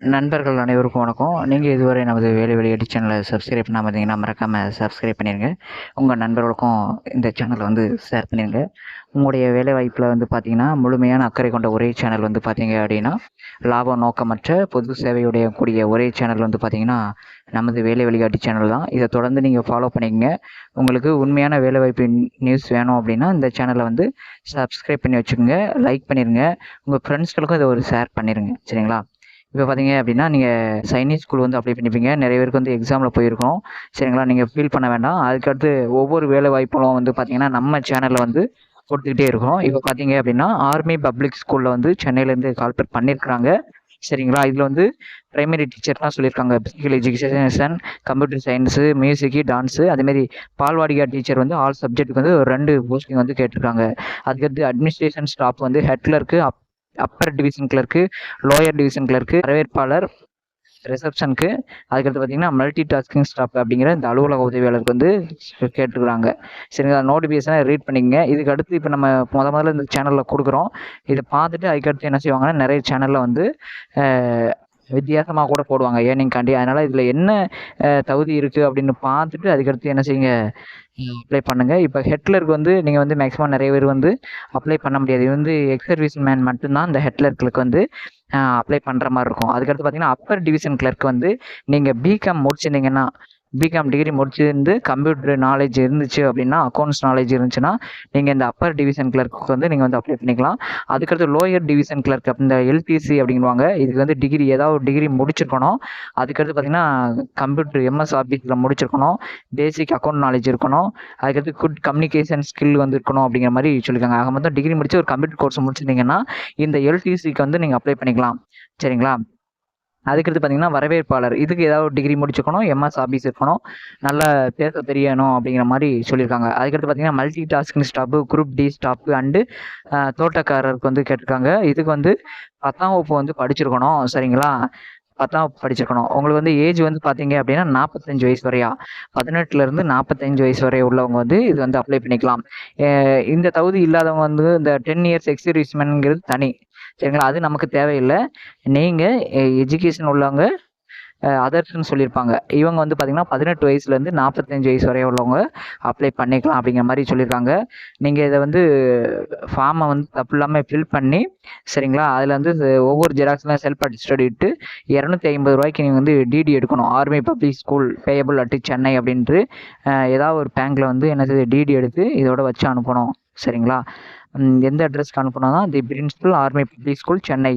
நண்பர்கள் அனைவருக்கும் வணக்கம். நீங்கள் இதுவரை நமது வேலை வெளியீட்டு சேனலை சப்ஸ்கிரைப் பண்ணாமல் இருந்தீங்கன்னா மறக்காமல் சப்ஸ்கிரைப் பண்ணிடுங்க. உங்கள் நண்பர்களுக்கும் இந்த சேனலை வந்து ஷேர் பண்ணிடுங்க. உங்களுடைய வேலை வாய்ப்பில் வந்து பார்த்தீங்கன்னா முழுமையான அக்கறை கொண்ட ஒரே சேனல் வந்து பார்த்தீங்க அப்படின்னா லாப நோக்கமற்ற பொது சேவையுடைய கூடிய ஒரே சேனல் வந்து பார்த்தீங்கன்னா நமது வேலை வழிகாட்டி சேனல் தான். இதை தொடர்ந்து நீங்கள் ஃபாலோ பண்ணிக்கங்க. உங்களுக்கு உண்மையான வேலைவாய்ப்பு நியூஸ் வேணும் அப்படின்னா இந்த சேனலை வந்து சப்ஸ்கிரைப் பண்ணி வச்சுக்கோங்க, லைக் பண்ணிடுங்க, உங்கள் ஃப்ரெண்ட்ஸ்களுக்கும் இதை ஒரு ஷேர் பண்ணிடுங்க. சரிங்களா? இப்போ பார்த்தீங்க அப்படின்னா நீங்கள் சைனீஸ் ஸ்கூல் வந்து அப்ளை பண்ணிப்பீங்க. நிறைய பேருக்கு வந்து எக்ஸாமில் போயிருக்கோம். சரிங்களா? நீங்கள் ஃபீல் பண்ண வேண்டாம். அதுக்கடுத்து ஒவ்வொரு வேலை வாய்ப்புகளும் வந்து பார்த்தீங்கன்னா நம்ம சேனலில் வந்து கொடுத்துக்கிட்டே இருக்கோம். இப்போ பார்த்தீங்க அப்படின்னா ஆர்மி பப்ளிக் ஸ்கூலில் வந்து சென்னையிலேருந்து கால்பர் பண்ணியிருக்கிறாங்க. சரிங்களா? இதில் வந்து பிரைமரி டீச்சர்லாம் சொல்லியிருக்காங்க. பிசிக்கல் எஜுகேஷன், கம்ப்யூட்டர் சயின்ஸு, மியூசிக்கு, டான்ஸு, அதேமாரி பால்வாடிகார் டீச்சர் வந்து ஆல் சப்ஜெக்ட்டுக்கு வந்து ஒரு 2 போஸ்டிங் வந்து கேட்டிருக்காங்க. அதுக்கடுத்து அட்மினிஸ்ட்ரேஷன் ஸ்டாஃப் வந்து head clerk, upper division clerk, lower division clerk, வரவேற்பாளர், ரிசப்ஷனுக்கு, அதுக்கடுத்து பார்த்தீங்கன்னா மல்டி டாஸ்கிங் ஸ்டாஃப் அப்படிங்கிற இந்த அலுவலக உதவியாளருக்கு வந்து கேட்டுருக்குறாங்க. சரிங்களா? நோட்டிஃபிகேஷனை ரீட் பண்ணிக்கங்க. இதுக்கு அடுத்து இப்போ நம்ம முதல்ல இந்த சேனலில் கொடுக்குறோம். இதை பார்த்துட்டு அதுக்கடுத்து என்ன செய்வாங்கன்னா நிறைய சேனலில் வந்து வித்தியாசமாக கூட போடுவாங்க ஏர்னிங்காண்டி. அதனால் இதில் என்ன தகுதி இருக்குது அப்படின்னு பார்த்துட்டு அதுக்கடுத்து என்ன செய்யுங்க, அப்ளை பண்ணுங்கள். இப்போ ஹெட்லருக்கு வந்து நீங்கள் வந்து மேக்ஸிமம் நிறைய பேர் வந்து அப்ளை பண்ண முடியாது. இது வந்து எக்ஸ் சர்வீஸ் மேன் மட்டும்தான் இந்த ஹெட்லர்களுக்கு வந்து அப்ளை பண்ணுற மாதிரி இருக்கும். அதுக்கடுத்து பார்த்தீங்கன்னா அப்பர் டிவிஷன் கிளர்க் வந்து நீங்கள் பிகாம் முடிச்சிருந்தீங்கன்னா, பிகாம் டிகிரி முடிச்சிருந்து கம்ப்யூட்டர் நாலேஜ் இருந்துச்சு அப்படின்னா, அக்கௌண்ட்ஸ் நாலேஜ் இருந்துச்சுன்னா நீங்கள் இந்த அப்பர் டிவிஷன் கிளர்க்கு வந்து நீங்கள் வந்து அப்ளை பண்ணிக்கலாம். அதுக்கடுத்து லோயர் டிவிஷன் கிளர்க் இந்த எல்டிசி அப்படிங்குவாங்க. இதுக்கு வந்து டிகிரி ஏதாவது ஒரு டிகிரி முடிச்சிருக்கணும். அதுக்கடுத்து பார்த்தீங்கன்னா கம்ப்யூட்டர் எம்எஸ் ஆஃபீஸில் முடிச்சிருக்கணும், பேசிக் அக்கௌண்ட் நாலேஜ் இருக்கணும், அதுக்கடுத்து குட் கம்யூனிகேஷன் ஸ்கில் வந்து இருக்கணும் அப்படிங்கிற மாதிரி சொல்லியிருக்காங்க. ஆக மொத்தம் டிகிரி முடிச்சு ஒரு கம்ப்யூட்டர் கோர்ஸ் முடிச்சிருந்தீங்கன்னா இந்த எல்டிசிக்கு வந்து நீங்கள் அப்ளை பண்ணிக்கலாம். சரிங்களா? அதுக்கடுத்து பார்த்தீங்கன்னா வரவேற்பாளர், இதுக்கு ஏதாவது ஒரு டிகிரி முடிச்சுக்கணும், எம்எஸ் ஆஃபீஸ் இருக்கணும், நல்லா பேச தெரியணும் அப்படிங்கிற மாதிரி சொல்லியிருக்காங்க. அதுக்கடுத்து பார்த்தீங்கன்னா multi tasking staff, group D staff and தோட்டக்காரருக்கு வந்து கேட்டிருக்காங்க. இதுக்கு வந்து 10ஆம் வகுப்பு வந்து படிச்சிருக்கணும். சரிங்களா? 10ஆம் வகுப்பு படிச்சிருக்கணும். உங்களுக்கு வந்து ஏஜ் வந்து பார்த்தீங்க அப்படின்னா 45 வயசு வரையா, 18லேருந்து 45 வயசு வரை உள்ளவங்க வந்து இது வந்து அப்ளை பண்ணிக்கலாம். இந்த தகுதி இல்லாதவங்க வந்து இந்த 10 இயர்ஸ் எக்ஸ்பீரியன்ஸ்மென்ட்ங்கிறது தனி. சரிங்களா? அது நமக்கு தேவையில்லை. நீங்கள் எஜுகேஷன் உள்ளவங்க அதர்ஸ்ன்னு சொல்லியிருப்பாங்க. இவங்க வந்து பார்த்தீங்கன்னா 18 வயசுலேருந்து 45 வயசு வரை உள்ளவங்க அப்ளை பண்ணிக்கலாம் அப்படிங்கிற மாதிரி சொல்லியிருக்காங்க. நீங்கள் இதை வந்து ஃபார்மை வந்து தப்பு இல்லாமல் ஃபில் பண்ணி, சரிங்களா, அதில் வந்து ஒவ்வொரு ஜெராக்ஸ்லாம் செல்ஃப் அட்டஸ்டட் இட்டு ₹250 நீங்கள் வந்து டிடி எடுக்கணும். Army public school payable at Chennai அப்படின்ட்டு ஏதாவது ஒரு பேங்க்கில் வந்து என்ன செய்யுது டிடி எடுத்து இதோட வச்சு அனுப்பணும். சரிங்களா? எந்த அட்ரஸ்க்கு அனுப்பணும்னா the principal army public school Chennai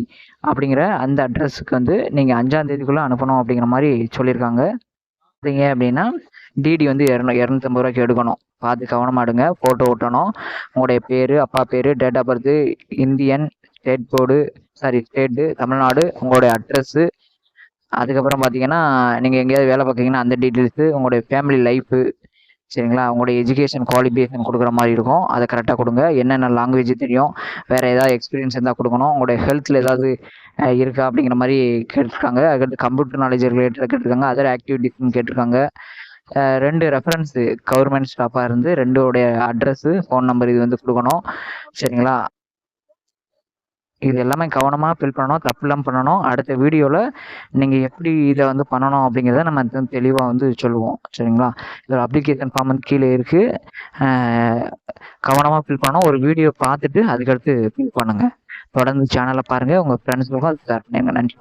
அப்படிங்கிற அந்த அட்ரஸுக்கு வந்து நீங்கள் 5ஆம் தேதிக்குள்ளே அனுப்பணும் அப்படிங்கிற மாதிரி சொல்லியிருக்காங்க. பார்த்தீங்க அப்படின்னா டிடி வந்து ₹250 எடுக்கணும். பார்த்து கவனமாக எடுங்க. ஃபோட்டோ ஒட்டணும், உங்களுடைய பேர், அப்பா பேர், date of birth, Indian, state Tamil Nadu, உங்களுடைய அட்ரஸ்ஸு, அதுக்கப்புறம் பார்த்தீங்கன்னா நீங்கள் எங்கேயாவது வேலை பார்க்குறீங்கன்னா அந்த டீட்டெயில்ஸு, உங்களுடைய ஃபேமிலி லைஃபு, சரிங்களா, உங்களுடைய எஜுகேஷன் குவாலிஃபிகேஷன் கொடுக்குற மாதிரி இருக்கும். அதை கரெக்டாக கொடுங்க. என்னென்ன லாங்குவேஜ் தெரியும், வேறு ஏதாவது எக்ஸ்பீரியன்ஸ் இருந்தால் கொடுக்கணும். உங்களுடைய ஹெல்த்தில் ஏதாவது இருக்கா அப்படிங்கிற மாதிரி கேட்டிருக்காங்க. அதுக்கடுத்து கம்ப்யூட்டர் நாலேஜ் ரிலேட்டடாக கேட்டிருக்காங்க. அதர் ஆக்டிவிட்டிஸ்ன்னு கேட்டிருக்காங்க. 2 ரெஃபரன்ஸு கவர்மெண்ட் ஸ்டாஃபாக இருந்து 2 அட்ரஸ்ஸு, ஃபோன் நம்பர் இது வந்து கொடுக்கணும். சரிங்களா? இது எல்லாமே கவனமாக ஃபில் பண்ணணும், தப்பு இல்லாமல் பண்ணணும். அடுத்த வீடியோவில் நீங்கள் எப்படி இதை வந்து பண்ணணும் அப்படிங்கிறத நம்ம தெளிவாக வந்து சொல்லுவோம். சரிங்களா? இதோட அப்ளிகேஷன் ஃபார்ம் வந்து கீழே இருக்குது. கவனமாக ஃபில் பண்ணணும். ஒரு வீடியோ பார்த்துட்டு அதுக்கடுத்து ஃபில் பண்ணுங்கள். தொடர்ந்து சேனலை பாருங்கள், உங்கள் ஃப்ரெண்ட்ஸுக்கும் அது ஷேர் பண்ணுங்க. நன்றி.